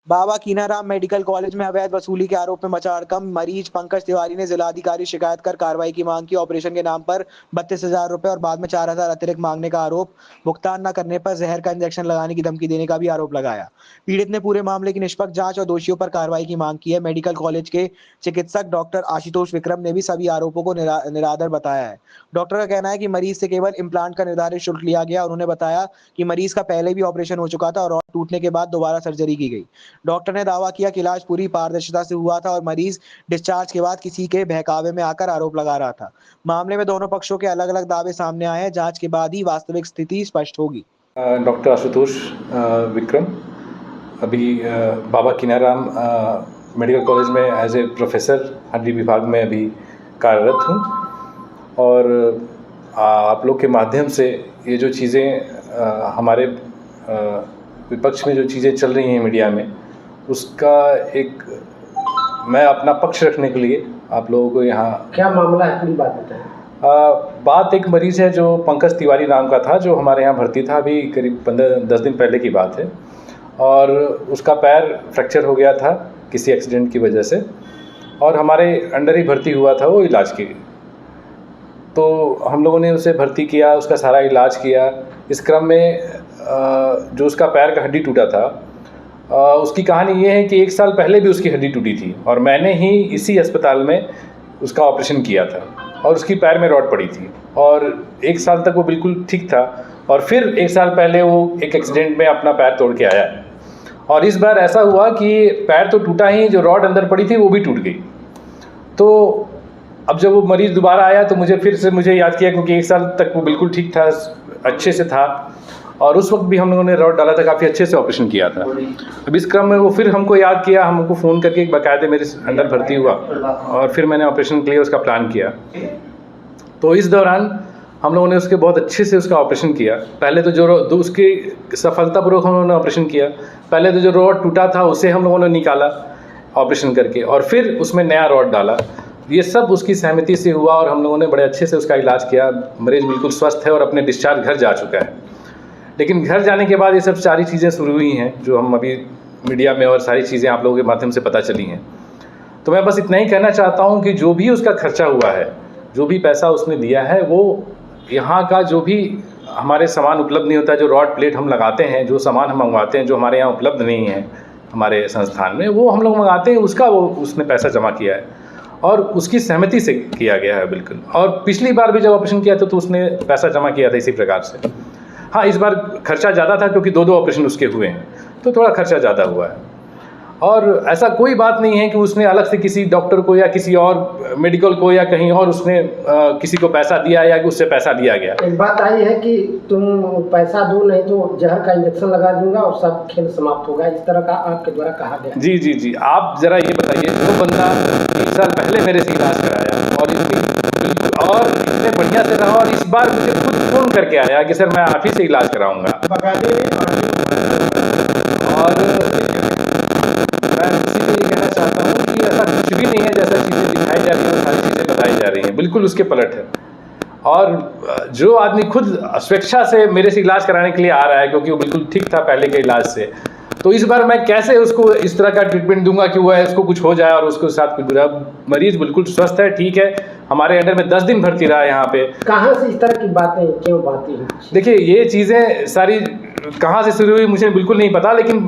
बाबा Kinaram medical college में अवैध वसूली के आरोप में मचा हड़कंप। मरीज पंकज तिवारी ने जिलाधिकारी शिकायत कर कार्रवाई की मांग की। ऑपरेशन के नाम पर 32,000 रुपए और बाद में 4,000 अतिरिक्त मांगने का आरोप। भुगतान न करने पर जहर का इंजेक्शन लगाने की धमकी देने का भी आरोप लगाया। पीड़ित ने पूरे मामले की निष्पक्ष जांच और दोषियों पर कार्रवाई की मांग की है। मेडिकल कॉलेज के चिकित्सक डॉक्टर आशुतोष विक्रम ने भी सभी आरोपों को निराधार बताया है। डॉक्टर का कहना है कि मरीज से केवल इम्प्लांट का निर्धारित शुल्क लिया गया। उन्होंने बताया कि मरीज का पहले भी ऑपरेशन हो चुका था और रॉड टूटने के बाद दोबारा सर्जरी की गई। डॉक्टर ने दावा किया कि इलाज पूरी पारदर्शिता से हुआ था और मरीज डिस्चार्ज के बाद किसी के बहकावे में आकर आरोप लगा रहा था। मामले में दोनों पक्षों के अलग-अलग दावे सामने आए हैं। जांच के बाद ही वास्तविक स्थिति स्पष्ट होगी। डॉक्टर आशुतोष विक्रम अभी बाबा कीनाराम मेडिकल कॉलेज में एज ए प्रोफेसर हड्डी विभाग में अभी कार्यरत हूँ और आप लोग के माध्यम से ये जो चीज़ें हमारे विपक्ष में जो चीज़ें चल रही हैं मीडिया में, उसका एक मैं अपना पक्ष रखने के लिए आप लोगों को यहाँ। क्या मामला है, पूरी बात बताएं। बात एक मरीज़ है जो पंकज तिवारी नाम का था, जो हमारे यहाँ भर्ती था। अभी करीब 10 दिन पहले की बात है और उसका पैर फ्रैक्चर हो गया था किसी एक्सीडेंट की वजह से और हमारे अंडर ही भर्ती हुआ था वो इलाज के लिए। तो हम लोगों ने उसे भर्ती किया, उसका सारा इलाज किया। इस क्रम में जो उसका पैर का हड्डी टूटा था, उसकी कहानी ये है कि 1 साल पहले भी उसकी हड्डी टूटी थी और मैंने ही इसी अस्पताल में उसका ऑपरेशन किया था और उसकी पैर में रॉड पड़ी थी और 1 साल तक वो बिल्कुल ठीक था और फिर 1 साल पहले वो एक एक्सीडेंट में अपना पैर तोड़ के आया और इस बार ऐसा हुआ कि पैर तो टूटा ही, जो रॉड अंदर पड़ी थी वो भी टूट गई। तो अब जब वो मरीज़ दोबारा आया तो मुझे याद किया, क्योंकि 1 साल तक वो बिल्कुल ठीक था, अच्छे से था और उस वक्त भी हम लोगों ने रॉड डाला था, काफ़ी अच्छे से ऑपरेशन किया था। अब इस क्रम में वो फिर हमको याद किया, हमको फ़ोन करके बाकायदे मेरे अंदर भर्ती हुआ और फिर मैंने ऑपरेशन के लिए उसका प्लान किया। तो इस दौरान हम लोगों ने उसके बहुत अच्छे से उसका ऑपरेशन किया। पहले तो जो उसके सफलतापूर्वक हम लोगों ने ऑपरेशन किया। पहले तो जो रॉड टूटा था उसे हम लोगों ने निकाला ऑपरेशन करके और फिर उसमें नया रॉड डाला। ये सब उसकी सहमति से हुआ और हम लोगों ने बड़े अच्छे से उसका इलाज किया। मरीज़ बिल्कुल स्वस्थ है और अपने डिस्चार्ज घर जा चुका है। लेकिन घर जाने के बाद ये सब सारी चीज़ें शुरू हुई हैं जो हम अभी मीडिया में और सारी चीज़ें आप लोगों के माध्यम से पता चली हैं। तो मैं बस इतना ही कहना चाहता हूँ कि जो भी उसका खर्चा हुआ है, जो भी पैसा उसने दिया है, वो यहाँ का जो भी हमारे सामान उपलब्ध नहीं होता है, जो रॉड प्लेट हम लगाते हैं, जो सामान हम मंगवाते हैं जो हमारे यहाँ उपलब्ध नहीं है हमारे संस्थान में, वो हम लोग मंगाते हैं, उसका वो उसने पैसा जमा किया है और उसकी सहमति से किया गया है बिल्कुल। और पिछली बार भी जब ऑपरेशन किया था तो उसने पैसा जमा किया था इसी प्रकार से। हाँ, इस बार खर्चा ज़्यादा था क्योंकि 2 ऑपरेशन उसके हुए हैं, तो थोड़ा खर्चा ज़्यादा हुआ है। और ऐसा कोई बात नहीं है कि उसने अलग से किसी डॉक्टर को या किसी और मेडिकल को या कहीं और उसने किसी को पैसा दिया या कि उससे पैसा लिया गया। एक बात आई है कि तुम पैसा दो, नहीं तो जहर का इंजेक्शन लगा दूंगा और सब खेल समाप्त होगा, इस तरह का आपके द्वारा कहा गया। जी, आप ज़रा ये बताइए, वो बंदा 1 साल पहले मेरे से इलाज कराया और इतने बढ़िया से रहा और इस बार मुझे खुद फ़ोन करके आया कि सर मैं आप ही से इलाज कराऊंगा। और मैं इसीलिए ये कहना चाहता हूँ कि ऐसा कुछ भी नहीं है जैसा चीज़ें दिखाई जा रही हैं, सारी चीज़ें बताई जा रही हैं, बिल्कुल उसके पलट है। और जो आदमी खुद स्वेच्छा से मेरे से इलाज कराने के लिए आ रहा है क्योंकि वो बिल्कुल ठीक था पहले के इलाज से, तो इस बार मैं कैसे उसको इस तरह का ट्रीटमेंट दूंगा कि वो उसको कुछ हो जाए और उसके साथ कुछ बुरा। मरीज बिल्कुल स्वस्थ है, ठीक है, हमारे अंडर में 10 दिन भर्ती रहा है यहाँ पे। कहाँ से इस तरह की बातें क्यों बातें हैं? देखिए, ये चीज़ें सारी कहाँ से शुरू हुई मुझे बिल्कुल नहीं पता, लेकिन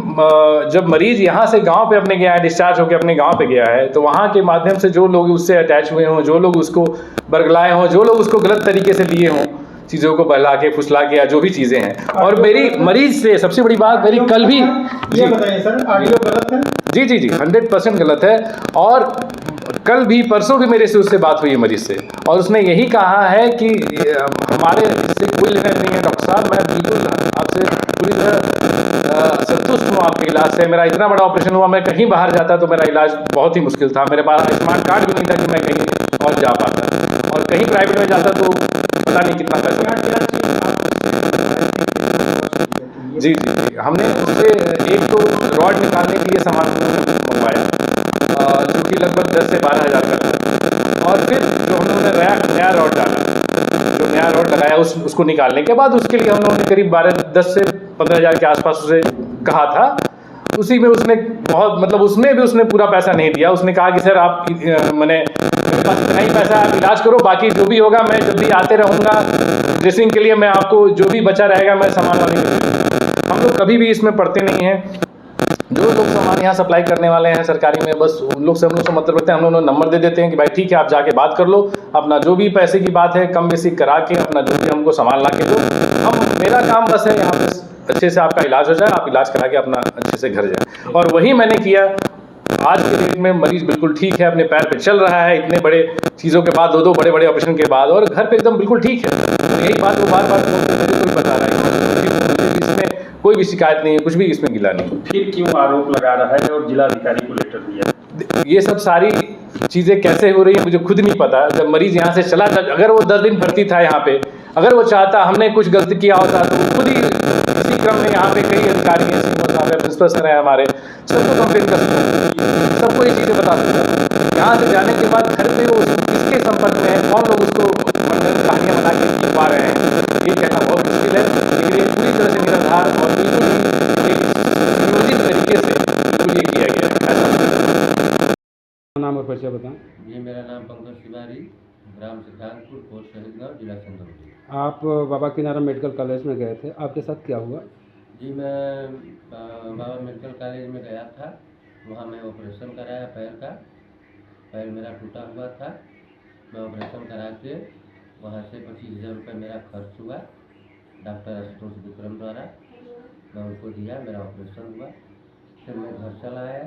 जब मरीज़ यहाँ से गांव पे अपने गया है, डिस्चार्ज होकर अपने गांव पे गया है, तो वहाँ के माध्यम से जो लोग उससे अटैच हुए हों, जो लोग उसको बरगलाए हों, जो लोग उसको गलत तरीके से लिए हों, चीज़ों को बहला के फुसला के या जो भी चीज़ें हैं। और मेरी मरीज़ से सबसे बड़ी बात, मेरी कल भी ये बताइए सर, ऑडियो गलत है? जी 100% गलत है। और कल भी परसों भी मेरे से उससे बात हुई है मरीज़ से और उसने यही कहा है कि हमारे इससे कोई लेना नहीं है डॉक्टर साहब, मैं बिल्कुल आपसे पूरी तरह संतुष्ट हूँ आपके इलाज से। मेरा इतना बड़ा ऑपरेशन हुआ, मैं कहीं बाहर जाता तो मेरा इलाज बहुत ही मुश्किल था, मेरे पास आयुष्मान कार्ड भी नहीं था कि मैं कहीं और जा पाता और कहीं प्राइवेट में जाता तो पता नहीं कितना पैसा। जी, हमने उससे एक तो रॉड निकालने के लिए सामान मंगवाया जो कि लगभग 10 से 12 हज़ार का था और फिर जो उसको निकालने के बाद उसके लिए हम लोगों ने करीब 10 से 15 हज़ार के आसपास उसे कहा था। उसी में उसने बहुत मतलब उसमें भी उसने पूरा पैसा नहीं दिया। उसने कहा कि सर आप मैंने मेरे पास इतना ही पैसा है, आप इलाज करो, बाकी जो भी होगा मैं जब भी आते रहूँगा ड्रेसिंग के लिए, मैं आपको जो भी बचा रहेगा मैं सामान वाले को। हम लोग कभी भी इसमें पड़ते नहीं हैं। जो लोग सामान यहाँ सप्लाई करने वाले हैं सरकारी में, बस उन लोग से हम लोग से मतलब रखते हैं। हम लोग नंबर दे देते हैं कि भाई ठीक है आप जाके बात कर लो, अपना जो भी पैसे की बात है कम बेसी करा के अपना जो भी हमको सामान ला के दो। मेरा काम बस है यहाँ पे अच्छे से आपका इलाज हो जाए, आप इलाज करा के अपना अच्छे से घर जाए। और वही मैंने किया। आज के डेट में मरीज बिल्कुल ठीक है, अपने पैर पे चल रहा है, इतने बड़े चीज़ों के बाद, 2 बड़े ऑपरेशन के बाद, और घर पे एकदम बिल्कुल ठीक है। तो यही बात वो बार-बार कोई बता रहा है, इसमें कोई भी शिकायत नहीं है, कुछ भी इसमें गिला नहीं। फिर क्यों आरोप लगा रहा है और जिलाधिकारी को लेटर दिया? ये सब सारी चीज़ें कैसे हो रही हैं मुझे खुद नहीं पता। जब मरीज़ यहाँ से चला था, अगर वो 10 दिन भर्ती था यहाँ पे, अगर वो चाहता हमने कुछ गलती किया होता तो खुद ही इसी क्रम में यहाँ पे कई अधिकारी हैं, प्रिंसिपल सर हैं हमारे, सबको कंप्लेन कर सकते हैं, सबको ये चीज़ें बता सकते हैं। यहाँ से जाने के बाद घर पे वो किसके संपर्क में है, कौन लोग उसको कहानियाँ बना के पा रहे हैं, ये कहना बहुत मुश्किल है। लेकिन ये पूरी तरह से निराधार और बिल्कुल ही एक सुनियोजित तरीके से बिल्कुल ये किया गया है। नाम और परिचय बताएं। जी, मेरा नाम पंकज तिवारी, ग्राम सिद्धार्थपुर, पोस्ट शहीदगंज, जिला चंदौली। आप बाबा कीनाराम मेडिकल कॉलेज में गए थे, आपके साथ क्या हुआ? जी, मैं बाबा मेडिकल कॉलेज में गया था। वहाँ मैं ऑपरेशन कराया पैर का। पैर मेरा टूटा हुआ था। मैं ऑपरेशन करा के वहाँ से 25,000 रुपये मेरा खर्च हुआ डॉक्टर आशुतोष विक्रम द्वारा। मैं उनको दिया, मेरा ऑपरेशन हुआ। फिर मैं घर चला आया।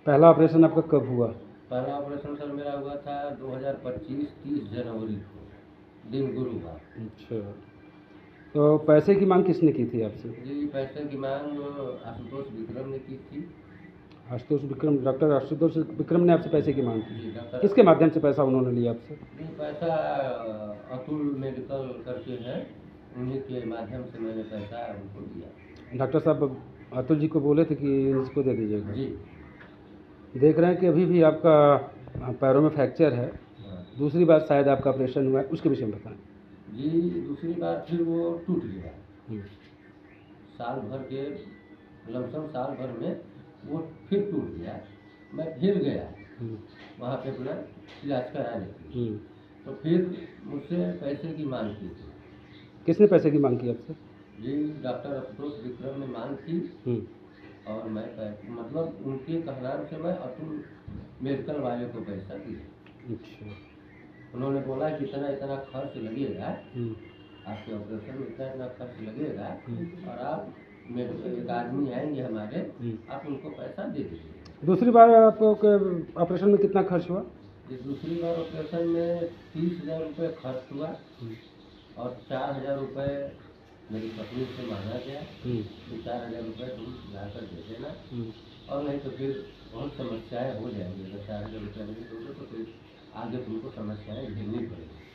पहला ऑपरेशन आपका कब हुआ? पहला ऑपरेशन सर मेरा हुआ था 2025 30 जनवरी को, दिन गुरुवार। अच्छा, तो पैसे की मांग किसने की थी आपसे? जी, पैसे की मांग आशुतोष विक्रम ने की थी। आशुतोष विक्रम, डॉक्टर आशुतोष विक्रम ने आपसे पैसे की मांग की? जी, डॉक्टर किसके माध्यम से पैसा उन्होंने लिया आपसे? जी, पैसा अतुल मेडिकल करके है, उन्हीं के माध्यम से मैंने पैसा उनको दिया। डॉक्टर साहब अतुल जी को बोले थे कि इसको दे दीजिएगा। जी देख रहे हैं कि अभी भी आपका पैरों में फ्रैक्चर है, हाँ। दूसरी बार शायद आपका ऑपरेशन हुआ है, उसके विषय में बताएं। जी, दूसरी बार फिर वो टूट गया। साल भर के लमसम साल भर में वो फिर टूट गया। मैं फिर गया वहाँ पे अपना इलाज कराने के लिए। तो फिर मुझसे पैसे की मांग की थी। किसने पैसे की मांग की आपसे? जी, डॉक्टर आशुतोष विक्रम ने मांग की। और मैं मतलब उनके कहनाम से मैं अतुल मेडिकल वाले को पैसा दिया। अच्छा, उन्होंने बोला कि इतना खर्च लगेगा, आपके ऑपरेशन में इतना खर्च लगेगा, और आप एक आदमी आएंगे हमारे, आप उनको पैसा दे दीजिए। दूसरी बार आपको ऑपरेशन में कितना खर्च हुआ? दूसरी बार ऑपरेशन में 30,000 रुपये खर्च हुआ और 4,000 रुपये मेरी पत्नी से मांगा गया कि 4,000 रुपये तुम लाकर दे देना, और नहीं तो फिर बहुत समस्याएं हो जाएंगी। अगर 4,000 रुपये नहीं दोगे तो फिर आगे तुमको समस्याएं झेलनी पड़ेगी।